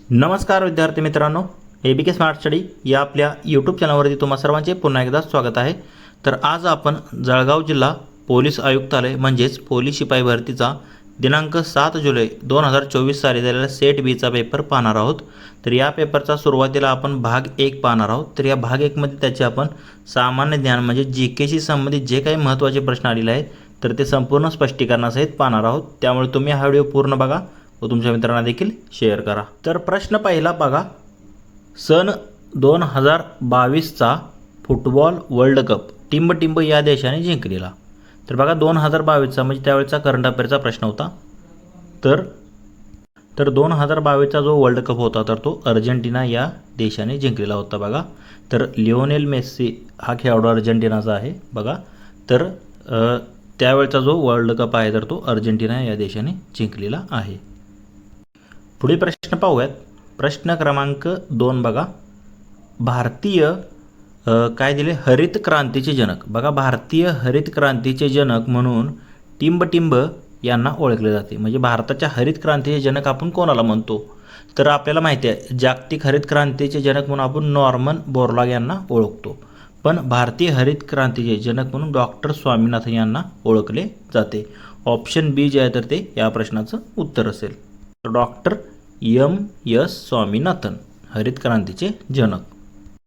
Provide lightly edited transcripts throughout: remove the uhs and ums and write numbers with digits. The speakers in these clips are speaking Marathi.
नमस्कार विद्यार्थी मित्रांनो, ABK स्मार्ट स्टडी या आपल्या यूट्यूब चॅनलवरती तुम्हा सर्वांचे पुन्हा एकदा स्वागत आहे। तर आज आपण जळगाव जिल्हा पोलीस आयुक्तालय म्हणजेच पोलीस शिपाई भरतीचा दिनांक 7 जुलै 2024 साली झालेला सेट बीचा पेपर पाहणार आहोत। तर या पेपरचा सुरुवातीला आपण भाग 1 पाहणार आहोत। तर या भाग 1 मध्ये त्याचे आपण सामान्य ज्ञान म्हणजे जीकेशी संबंधित जे काही महत्त्वाचे प्रश्न आलेले आहेत तर ते संपूर्ण स्पष्टीकरणासहित पाहणार आहोत। त्यामुळे तुम्ही हा व्हिडिओ पूर्ण बघा व तुमच्या मित्रांना देखील शेअर करा। तर प्रश्न पहिला बघा, सन 2022चा फुटबॉल वर्ल्ड कप टिंब या देशाने जिंकलेला। तर बघा 2022चा म्हणजे त्यावेळेचा करंट अफेअरचा प्रश्न होता। तर 2022चा जो वर्ल्ड कप होता तर तो अर्जेंटिना या देशाने जिंकलेला होता। बघा तर लिओनेल मेस्सी हा खेळाडू अर्जेंटिनाचा आहे। बघा तर त्यावेळेचा जो वर्ल्ड कप आहे तर तो अर्जेंटिना या देशाने जिंकलेला आहे। पुढे प्रश्न पाहूयात। प्रश्न क्रमांक 2 बघा, भारतीय काय दिले, हरित क्रांतीचे जनक। बघा भारतीय हरित क्रांतीचे जनक म्हणून टिंब यांना ओळखले जाते। म्हणजे भारताच्या हरित क्रांतीचे जनक आपण कोणाला म्हणतो तर आपल्याला माहिती आहे जागतिक हरित क्रांतीचे जनक म्हणून आपण नॉर्मन बोरलॉग यांना ओळखतो, पण भारतीय हरित क्रांतीचे जनक म्हणून डॉक्टर स्वामीनाथन यांना ओळखले जाते। ऑप्शन बी जे आहे तर ते या प्रश्नाचं उत्तर असेल। Doctor M.S. स्वामीनाथन हरित क्रांतीचे जनक।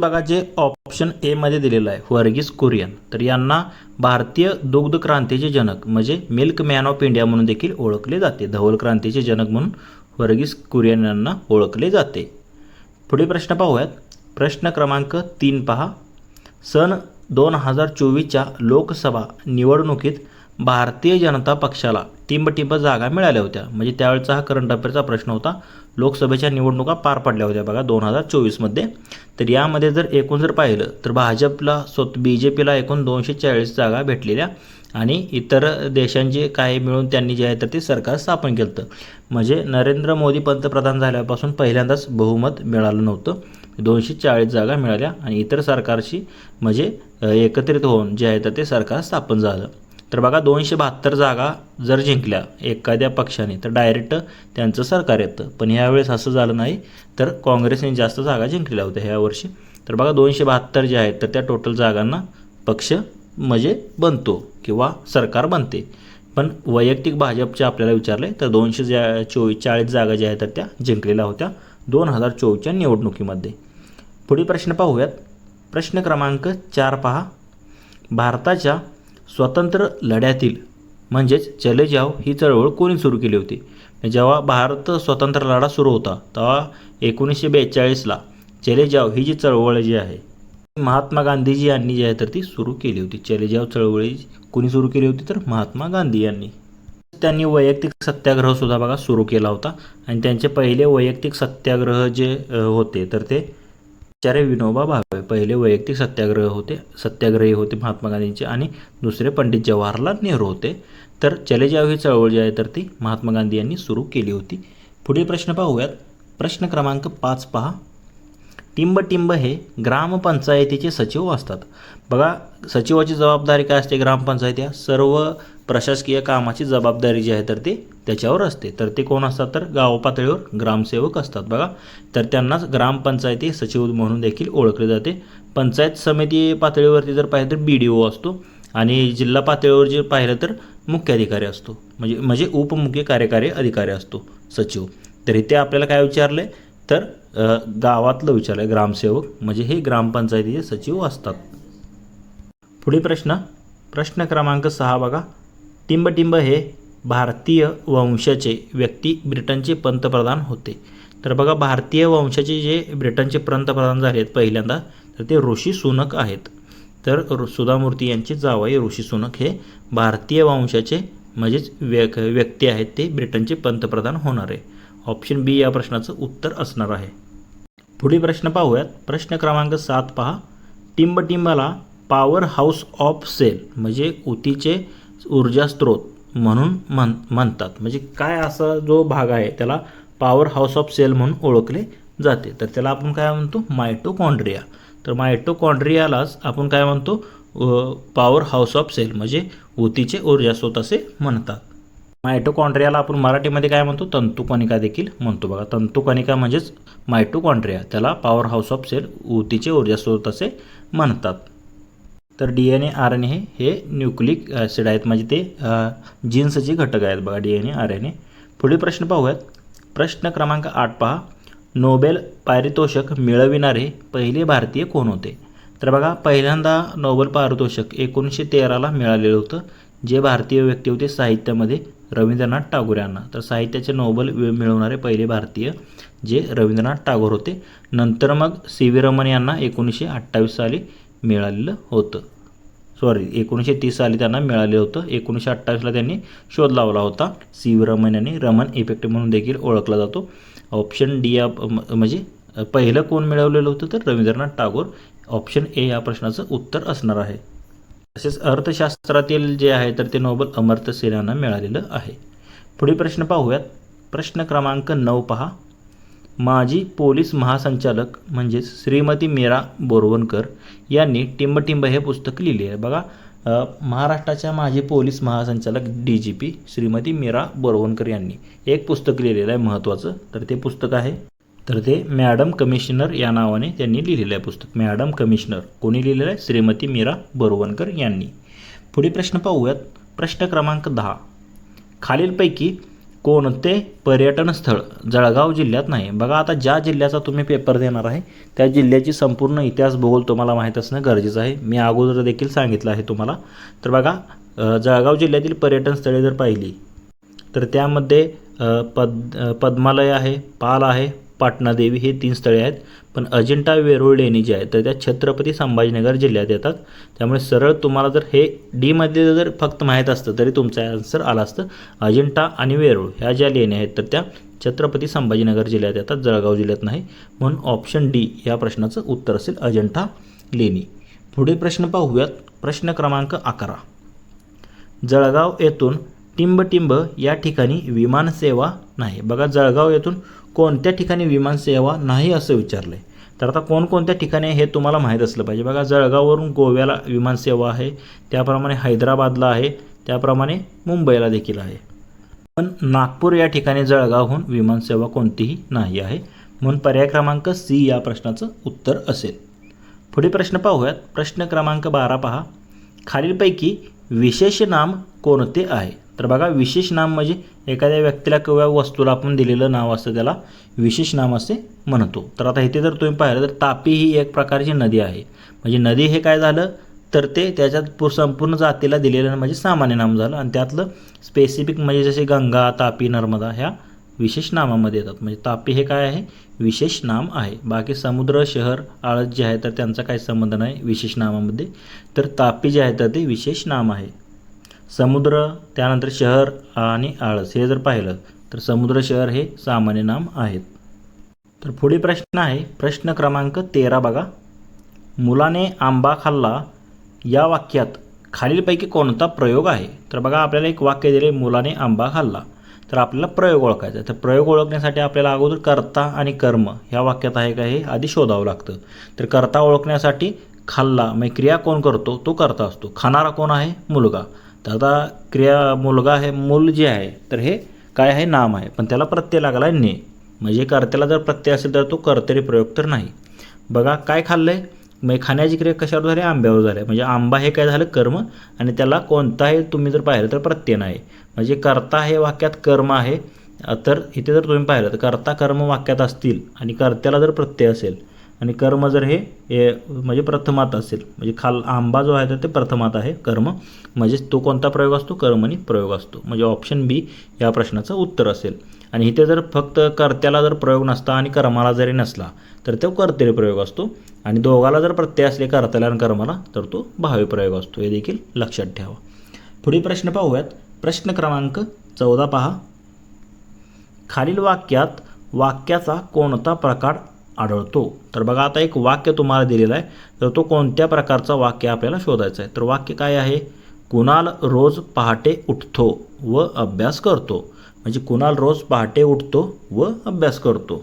बघा जे ऑप्शन ए मध्ये दिलेलं आहे वर्गीस कुरियन, तर यांना भारतीय दुग्ध क्रांतीचे जनक म्हणजे मिल्क मॅन ऑफ इंडिया म्हणून देखील ओळखले जाते। धवल क्रांतीचे जनक म्हणून वर्गीस कुरियन यांना ओळखले जाते। पुढे प्रश्न पाहूयात। प्रश्न क्रमांक 3 पहा, सन 2024च्या लोकसभा निवडणुकीत भारतीय जनता पक्षाला टिंब जागा मिळाल्या होत्या। म्हणजे त्यावेळेचा हा करंट अफेअरचा प्रश्न होता। लोकसभेच्या निवडणुका पार पडल्या होत्या बघा 2024 मध्ये। तर यामध्ये जर एकूण जर पाहिलं तर भाजपला BJPला एकूण 240 जागा भेटलेल्या आणि इतर देशांचे काही मिळून त्यांनी जे आहे तर ते सरकार स्थापन केलं। म्हणजे नरेंद्र मोदी पंतप्रधान झाल्यापासून पहिल्यांदाच बहुमत मिळालं नव्हतं। 240 जागा मिळाल्या आणि इतर सरकारशी म्हणजे एकत्रित होऊन जे आहे तर ते सरकार स्थापन झालं। तर बघा 272 जागा जर जिंकल्या एखाद्या पक्षाने तर डायरेक्ट त्यांचं सरकार येतं, पण यावेळेस असं झालं नाही। तर काँग्रेसने जास्त जागा जिंकलेल्या होत्या ह्या वर्षी। तर बघा 272 जे आहेत तर त्या टोटल जागांना पक्ष म्हणजे बनतो किंवा सरकार बनते। पण वैयक्तिक भाजपचे आपल्याला विचारले तर 240 जागा ज्या आहेत तर त्या जिंकलेल्या होत्या 2024च्या निवडणुकीमध्ये। पुढील प्रश्न पाहूयात। प्रश्न क्रमांक 4 पहा, भारताच्या स्वतंत्र लढ्यातील म्हणजेच चले जाओ ही चळवळ कोणी सुरू केली होती। जेव्हा भारत स्वतंत्र लढा सुरू होता तेव्हा 1942ला चले जाओ ही जी चळवळ जी आहे महात्मा गांधीजी यांनी जी आहे तर ती सुरू केली होती। चले जाओ चळवळी कोणी सुरू केली होती तर महात्मा गांधी यांनी। त्यांनी वैयक्तिक सत्याग्रह सुद्धा बघा सुरू केला होता आणि त्यांचे पहिले वैयक्तिक सत्याग्रह जे होते तर ते आचार्य विनोबा भावे पहिले वैयक्तिक सत्याग्रही होते महात्मा गांधींचे, आणि दुसरे पंडित जवाहरलाल नेहरू होते। तर चले जाओ ही चळवळ जी आहे तर ती महात्मा गांधी यांनी सुरू केली होती। पुढील प्रश्न पाहूयात। प्रश्न क्रमांक 5 पहा, टिंब हे ग्रामपंचायतीचे सचिव असतात। बघा सचिवाची जबाबदारी काय असते, ग्रामपंचायत या सर्व प्रशासकीय कामाची जबाबदारी जी आहे तर ते त्याच्यावर असते। तर ते कोण असतात तर गाव पातळीवर ग्रामसेवक असतात बघा। तर त्यांनाच ग्रामपंचायती सचिव म्हणून देखील ओळखले जाते। पंचायत समिती पातळीवरती जर पाहिलं तर BDO असतो आणि जिल्हा पातळीवर जे पाहिलं तर मुख्याधिकारी असतो म्हणजे उपमुख्य कार्यकारी अधिकारी असतो सचिव। तर इथे आपल्याला काय विचारले तर गावातलं विचारलं ग्रामसेवक म्हणजे हे ग्रामपंचायतीचे सचिव असतात। पुढील प्रश्न क्रमांक 6 बघा, टिंब हे भारतीय वंशाचे व्यक्ती ब्रिटनचे पंतप्रधान होते। तर बघा भारतीय वंशाचे जे ब्रिटनचे पंतप्रधान झाले आहेत पहिल्यांदा तर ते ऋषी सुनक आहेत। तर सुधा मूर्ती यांचे जावई ऋषी सुनक हे भारतीय वंशाचे म्हणजेच व्यक्ती आहेत, ते ब्रिटनचे पंतप्रधान होणार आहे। ऑप्शन बी या प्रश्नाचं उत्तर असणार आहे। पुढील प्रश्न पाहूयात। प्रश्न क्रमांक 7 पहा, टिंबला पॉवर हाऊस ऑफ सेल म्हणजे ऊतीचे ऊर्जा स्त्रोत म्हणून म्हणतात। म्हणजे काय असा जो भाग आहे त्याला पॉवर हाऊस ऑफ सेल म्हणून ओळखले जाते, तर त्याला आपण काय म्हणतो मायटोकॉन्ड्रिया। तर मायटोकॉन्ड्रियालाच आपण काय म्हणतो पॉवर हाऊस ऑफ सेल म्हणजे ऊतीचे ऊर्जा स्त्रोत असे म्हणतात। मायटोकॉन्ड्रियाला आपण मराठीमध्ये काय म्हणतो, तंतुकणिका देखील म्हणतो बघा. तंतुकणिका म्हणजेच मायटोकॉन्ड्रिया, त्याला पॉवर हाऊस ऑफ सेल, ऊतीचे ऊर्जा स्रोत असे म्हणतात. तर DNA RNA हे न्यूक्लिक ॲसिड आहेत, म्हणजे ते जीन्सचे घटक आहेत बघा, DNA RNA. पुढील प्रश्न पाहूयात. प्रश्न क्रमांक 8 पहा. नोबेल पारितोषिक मिळविणारे पहिले भारतीय कोण होते? तर बघा, पहिल्यांदा नोबेल पारितोषिक 1913ला मिळालेलं होतं. जे भारतीय व्यक्ती होते साहित्यामध्ये, रवींद्रनाथ टागोर यांना. तर साहित्याचे नोबेल मिळवणारे पहिले भारतीय जे रवींद्रनाथ टागोर होते. नंतर मग CV रमन यांना 1928 साली मिळालेलं होतं. 1930 साली त्यांना मिळालेलं होतं. 1928ला त्यांनी शोध लावला होता CV रमन यांनी. रमन इफेक्ट म्हणून देखील ओळखला जातो. ऑप्शन डी म्हणजे पहिलं कोण मिळवलेलं होतं, तर रवींद्रनाथ टागोर. ऑप्शन ए या प्रश्नाचं उत्तर असणार आहे. तसेच अर्थशास्त्रातील जे आहे तर ते नोबेल अमर्त्य सेन यांना मिळालेलं आहे. पुढील प्रश्न पाहूयात. प्रश्न क्रमांक 9 पहा. माजी पोलीस महासंचालक म्हणजेच श्रीमती मीरा बोरवणकर यांनी टिंबटिंब हे पुस्तक लिहिले आहे बघा. महाराष्ट्राच्या माजी पोलीस महासंचालक DGP श्रीमती मीरा बोरवणकर यांनी एक पुस्तक लिहिलेलं आहे महत्त्वाचं. तर ते पुस्तक आहे, तर ते मॅडम कमिशनर या नावाने त्यांनी लिहिलेलं आहे पुस्तक. मॅडम कमिशनर कोणी लिहिलेलं आहे? श्रीमती मीरा बोरवणकर यांनी. पुढील प्रश्न पाहूयात. प्रश्न क्रमांक 10. खालीलपैकी कोणते पर्यटन स्थळ जळगाव जिल्ह्यात नाही? बघा, आता ज्या जिल्ह्याचा तुम्ही पेपर देणार आहे त्या जिल्ह्याची संपूर्ण इतिहास भूगोल तुम्हाला माहीत असणं गरजेचं आहे. मी अगोदर देखील सांगितलं आहे तुम्हाला. तर बघा, जळगाव जिल्ह्यातील पर्यटन स्थळे जर पाहिली तर त्यामध्ये पद्मालय आहे, पाल आहे, पाटणादेवी हे 3 स्थळे आहेत. पण अजिंठा वेरूळ लेणी जी आहे तर त्या छत्रपती संभाजीनगर जिल्ह्यात येतात. त्यामुळे सरळ तुम्हाला जर हे डीमध्ये जर फक्त माहीत असतं तरी तुमचं आन्सर आलं असतं. अजिंठा आणि वेरूळ ह्या ज्या लेणी आहेत तर त्या छत्रपती संभाजीनगर जिल्ह्यात येतात, जळगाव जिल्ह्यात नाही. म्हणून ऑप्शन डी या प्रश्नाचं उत्तर असेल अजिंठा लेणी. पुढील प्रश्न पाहूयात. प्रश्न क्रमांक 11. जळगाव येथून टिंबटिंब या ठिकाणी विमानसेवा नाही. बघा, जळगाव येथून कोणत्या ठिकाणी विमानसेवा नाही असं विचारलं आहे. तर आता कोणकोणत्या ठिकाणी हे तुम्हाला माहीत असलं पाहिजे. बघा, जळगाववरून गोव्याला विमानसेवा आहे, त्याप्रमाणे हैदराबादला आहे, त्याप्रमाणे मुंबईला देखील आहे. पण नागपूर या ठिकाणी जळगावहून विमानसेवा कोणतीही नाही आहे. म्हणून पर्याय क्रमांक C या प्रश्नाचं उत्तर असेल. पुढील प्रश्न पाहूयात. प्रश्न क्रमांक 12 पहा. खालीलपैकी विशेष नाम कोणते आहे? तर बघा, विशेष नाम म्हणजे एखाद्या व्यक्तीला किंवा वस्तूला आपण दिलेलं नाव असतं त्याला विशेष नाम असे म्हणतो. तर आता इथे जर तुम्ही पाहिलं तर तापी ही एक प्रकारची नदी आहे. म्हणजे नदी हे काय झालं तर ते त्याच्यात संपूर्ण जातीला दिलेलं म्हणजे सामान्य नाम झालं. आणि त्यातलं स्पेसिफिक म्हणजे जसे गंगा, तापी, नर्मदा ह्या विशेष नामामध्ये येतात. म्हणजे तापी हे काय आहे? विशेष नाम आहे. बाकी समुद्र, शहर, आळस जे आहे तर त्यांचा काही संबंध नाही विशेष नामामध्ये. तर तापी जे आहे तर ते विशेष नाम आहे. समुद्र, त्यानंतर शहर आणि आळस हे जर पाहिलं तर समुद्र, शहर हे सामान्य नाम आहेत. तर पुढील प्रश्न आहे प्रश्न क्रमांक 13 बघा. मुलाने आंबा खाल्ला या वाक्यात खालीलपैकी कोणता प्रयोग आहे? तर बघा, आपल्याला एक वाक्य दिले, मुलाने आंबा खाल्ला. तर आपल्याला प्रयोग ओळखायचा आहे. तर प्रयोग ओळखण्यासाठी आपल्याला अगोदर कर्ता आणि कर्म ह्या वाक्यात आहे का हे आधी शोधावं लागतं. तर कर्ता ओळखण्यासाठी खाल्ला म्हणजे क्रिया कोण करतो? तो कर्ता असतो. खाणारा कोण आहे? मुलगा. तर आता क्रिया मुलगा आहे, मूल जे आहे तर हे काय आहे? नाम आहे. पण त्याला प्रत्यय लागला आहे ने. म्हणजे कर्त्याला जर प्रत्यय असेल तर तो कर्तरी प्रयोग तर नाही. बघा, काय खाल्लं आहे? म्हणजे खाण्याची क्रिया कशावर झाली? आंब्यावर झाली. म्हणजे आंबा हे काय झालं? कर्म. आणि त्याला कोणताही तुम्ही जर पाहिलं तर प्रत्यय नाही. म्हणजे कर्ता हे वाक्यात कर्म आहे. तर इथे जर तुम्ही पाहिलं तर कर्ता कर्म वाक्यात असतील आणि कर्त्याला जर प्रत्यय असेल आणि कर्म जर हे म्हणजे प्रथमात असेल, म्हणजे आंबा जो आहे तर ते प्रथमात आहे कर्म, म्हणजे तो कोणता प्रयोग असतो? कर्मणी प्रयोग असतो. म्हणजे ऑप्शन बी या प्रश्नाचं उत्तर असेल. आणि इथे जर फक्त कर्त्याला जर प्रयोग नसता आणि कर्माला जरी नसला तर तो कर्तरी प्रयोग असतो. आणि दोघाला जर प्रत्यय असले कर्त्याला आणि कर्माला तर तो भावी प्रयोग असतो. हे देखील लक्षात ठेवा. पुढील प्रश्न पाहूयात. प्रश्न क्रमांक 14 पहा. खालील वाक्यात वाक्याचा कोणता प्रकार आढळतो? तर बघा, आता एक वाक्य तुम्हाला दिलेलं आहे तर तो कोणत्या प्रकारचा वाक्य आपल्याला शोधायचं आहे. तर वाक्य काय आहे? कुणाल रोज पहाटे उठतो व अभ्यास करतो. म्हणजे कुणाल रोज पहाटे उठतो व अभ्यास करतो.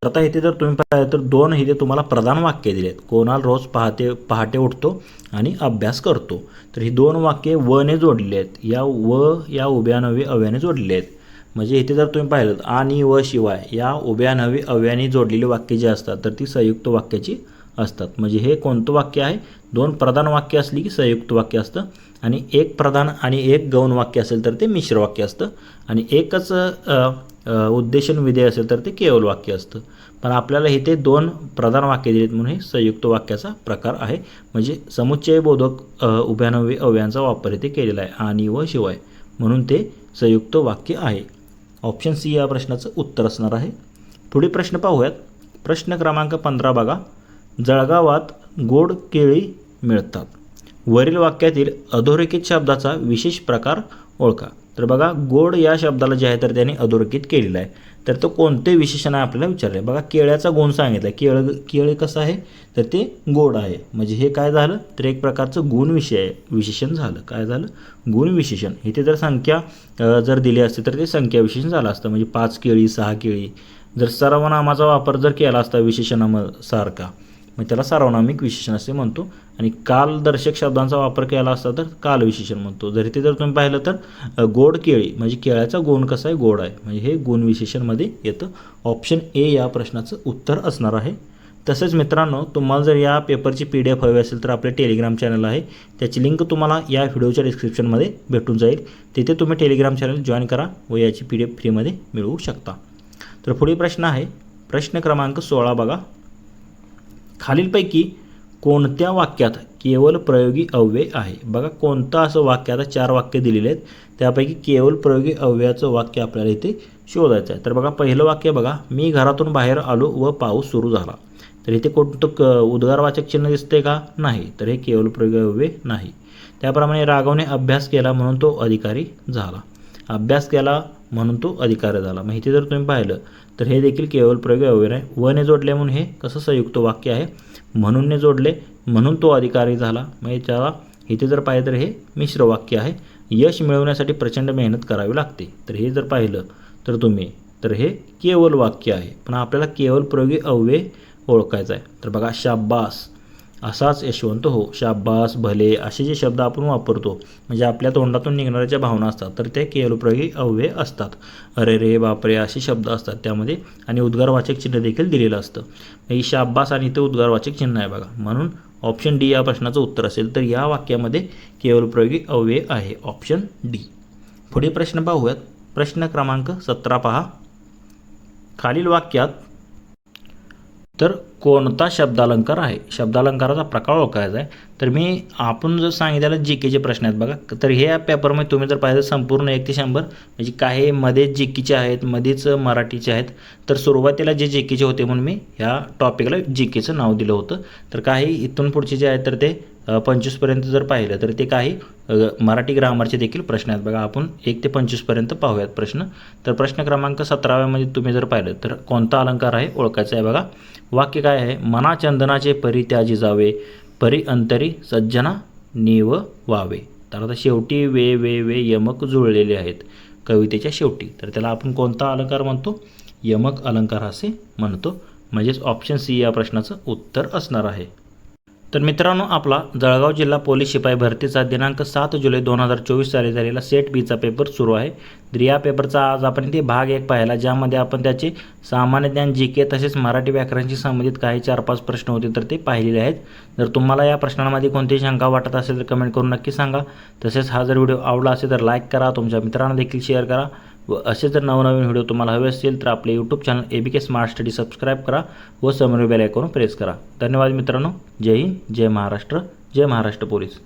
आता इथे जर तुम्ही पाहिलं तर दोन इथे तुम्हाला प्रधान वाक्य दिले आहेत. कोणाल रोज पहाटे उठतो आणि अभ्यास करतो. तर ही दोन वाक्ये वने जोडलेली आहेत. या उभ्या नवी अव्याने जोडलेली आहेत. म्हणजे इथे जर तुम्ही पाहिलं आणि व शिवाय या उभ्या नवी अव्याने जोडलेली वाक्ये जी असतात तर ती संयुक्त वाक्याची असतात. म्हणजे हे कोणतं वाक्य आहे? दोन प्रधान वाक्य असली की संयुक्त वाक्य असतं आणि एक प्रधान आणि एक गौण वाक्य असेल तर ते मिश्र वाक्य असतं आणि एकच उद्देशन विधेय असेल तर ते केवल वाक्य असतं. पण आपल्याला इथे दोन प्रधान वाक्य दिलेत म्हणून हे संयुक्त वाक्याचा प्रकार आहे. म्हणजे समुच्चयबोधक उभ्यानवी अव्ययांचा वापर इथे केलेला आहे आणि व शिवाय म्हणून ते संयुक्त वाक्य आहे. ऑप्शन सी या प्रश्नाचं उत्तर असणार आहे. पुढील प्रश्न पाहूयात. प्रश्न क्रमांक 15 बघा. जळगावात गोड केळी मिळतात. वरील वाक्यातील अधोरेखित शब्दाचा विशेष प्रकार ओळखा. तर बघा गोड या शब्दाला जे आहे तर त्याने अधोरेखित केलेलं आहे. तर तो कोणते विशेषण आहे आपल्याला विचारलं आहे. बघा केळ्याचा गुण सांगितला आहे. केळे कसं आहे तर ते गोड आहे. म्हणजे हे काय झालं तर एक प्रकारचं गुण विशेषण झालं. काय झालं? गुण विशेषण. इथे जर संख्या जर दिली असते तर ते संख्या विशेषण झालं असतं. म्हणजे 5 केळी 6 केळी. जर सर्वनामाचा वापर जर केला असता विशेषणासारखा मग त्याला सार्वनामिक विशेषण असे म्हणतो. आणि कालदर्शक शब्दांचा वापर केला असता तर काल विशेषण म्हणतो. जर इथे जर तुम्ही पाहिलं तर गोड केळी म्हणजे केळ्याचा गुण कसा आहे? गोड आहे. म्हणजे हे गुण विशेषणमध्ये येतं. ऑप्शन ए या प्रश्नाचं उत्तर असणार आहे. तसेच मित्रांनो तुम्हाला जर या पेपरची PDF हवी असेल तर आपले टेलिग्राम चॅनल आहे. त्याची लिंक तुम्हाला या व्हिडिओच्या डिस्क्रिप्शनमध्ये भेटून जाईल. तिथे तुम्ही टेलिग्राम चॅनल जॉईन करा व याची PDF फ्रीमध्ये मिळवू शकता. तर पुढील प्रश्न आहे प्रश्न क्रमांक 16 बघा. खालीलपैकी कोणत्या वाक्यात केवल प्रयोगी अव्यय आहे? बघा कोणतं असं वाक्य, आता 4 वाक्य दिलेले आहेत त्यापैकी केवल प्रयोगी अव्ययाचं वाक्य आपल्याला इथे शोधायचं आहे. तर बघा पहिलं वाक्य बघा. मी घरातून बाहेर आलो व पाऊस सुरू झाला. तर इथे कोणतं उद्गारवाचक चिन्ह दिसते का? नाही. तर हे केवल प्रयोगी अव्यय नाही. त्याप्रमाणे राघवने अभ्यास केला म्हणून तो अधिकारी झाला. अभ्यास केला म्हणून तो अधिकारी झाला. मग इथे जर तुम्ही पाहिलं तर हे देखील केवल प्रयोगी अव्यय आहे. वने जोडले म्हणून हे कसं संयुक्त वाक्य आहे. म्हणूनने जोडले म्हणून तो अधिकारी झाला. म्हणजे त्याला इथे जर पाहिलं तर हे मिश्र वाक्य आहे. यश मिळवण्यासाठी प्रचंड मेहनत करावी लागते. तर हे जर पाहिलं तर तुम्ही तर हे केवल वाक्य आहे. पण आपल्याला केवल प्रयोगी अव्यय ओळखायचं आहे. तर बघा शाब्बास, असाच यशवंत हो, शाब्बास, भले असे जे शब्द आपण वापरतो म्हणजे आपल्या तोंडातून निघणाऱ्या ज्या भावना असतात तर ते केवलप्रयोगी अव्यय असतात. अरे रे बापरे असे शब्द असतात त्यामध्ये आणि उद्गारवाचक चिन्ह देखील दिलेलं असतं. ही शाब्बास आणि ते उद्गारवाचक चिन्ह आहे बघा. म्हणून ऑप्शन डी या प्रश्नाचं उत्तर असेल. तर या वाक्यामध्ये केवलप्रयोगी अव्यय आहे. Option D. पुढील प्रश्न पाहूयात. प्रश्न क्रमांक 17 पहा. खालील वाक्यात तर कोणता शब्दालंकार आहे? शब्दालंकाराचा प्रकार ओळखायचा आहे. तर आपण जर सांगितलेलं GKचे प्रश्न आहेत बघा. तर हे या पेपरमध्ये तुम्ही जर पाहिलं संपूर्ण 1 ते 100 म्हणजे काही मध्येच GKचे आहेत मध्येच मराठीचे आहेत. तर सुरुवातीला जे GKचे होते म्हणून मी ह्या टॉपिकला GKचं नाव दिलं होतं. तर काही इथून पुढचे जे आहेत तर ते 25 पर्यंत जर पाहिलं तर ते काही मराठी ग्रामरचे देखील प्रश्न आहेत बघा. आपण 1 ते 25 पर्यंत पाहूयात प्रश्न. तर प्रश्न क्रमांक 17व्यामध्ये तुम्ही जर पाहिलं तर कोणता अलंकार आहे ओळखायचा आहे बघा. वाक्य काय आहे? मना चंदनाचे परी त्याजी जावे, परी अंतरी सज्जना नीव वावे. तर आता शेवटी वे वे वे यमक जुळलेले आहेत कवितेच्या शेवटी. तर त्याला आपण कोणता अलंकार म्हणतो? यमक अलंकार असे म्हणतो. म्हणजेच ऑप्शन सी या प्रश्नाचं उत्तर असणार आहे. तर मित्रांनो आपला जळगाव जिल्हा पोलीस शिपाई भरतीचा दिनांक 7 जुलै 2024 साली झालेला सेट बीचा पेपर सुरू आहे. तर या पेपरचा आज आपण इथे भाग 1 पाहिला ज्यामध्ये आपण त्याचे सामान्य ज्ञान GK तसेच मराठी व्याकरणाशी संबंधित काही 4-5 प्रश्न होते तर ते पाहिलेले आहेत. जर तुम्हाला या प्रश्नांमध्ये कोणतीही शंका वाटत असेल तर कमेंट करून नक्की सांगा. तसेच हा जर व्हिडिओ आवडला असेल तर लाईक करा, तुमच्या मित्रांना देखील शेअर करा व असे जर नवनवीन व्हिडिओ तुम्हाला हवे असतील तर आपले YouTube channel ABK smart study subscribe करा व समोरील बेल आयकॉन प्रेस करा. धन्यवाद मित्रांनो. जय हिंद, जय महाराष्ट्र, जय महाराष्ट्र पोलीस.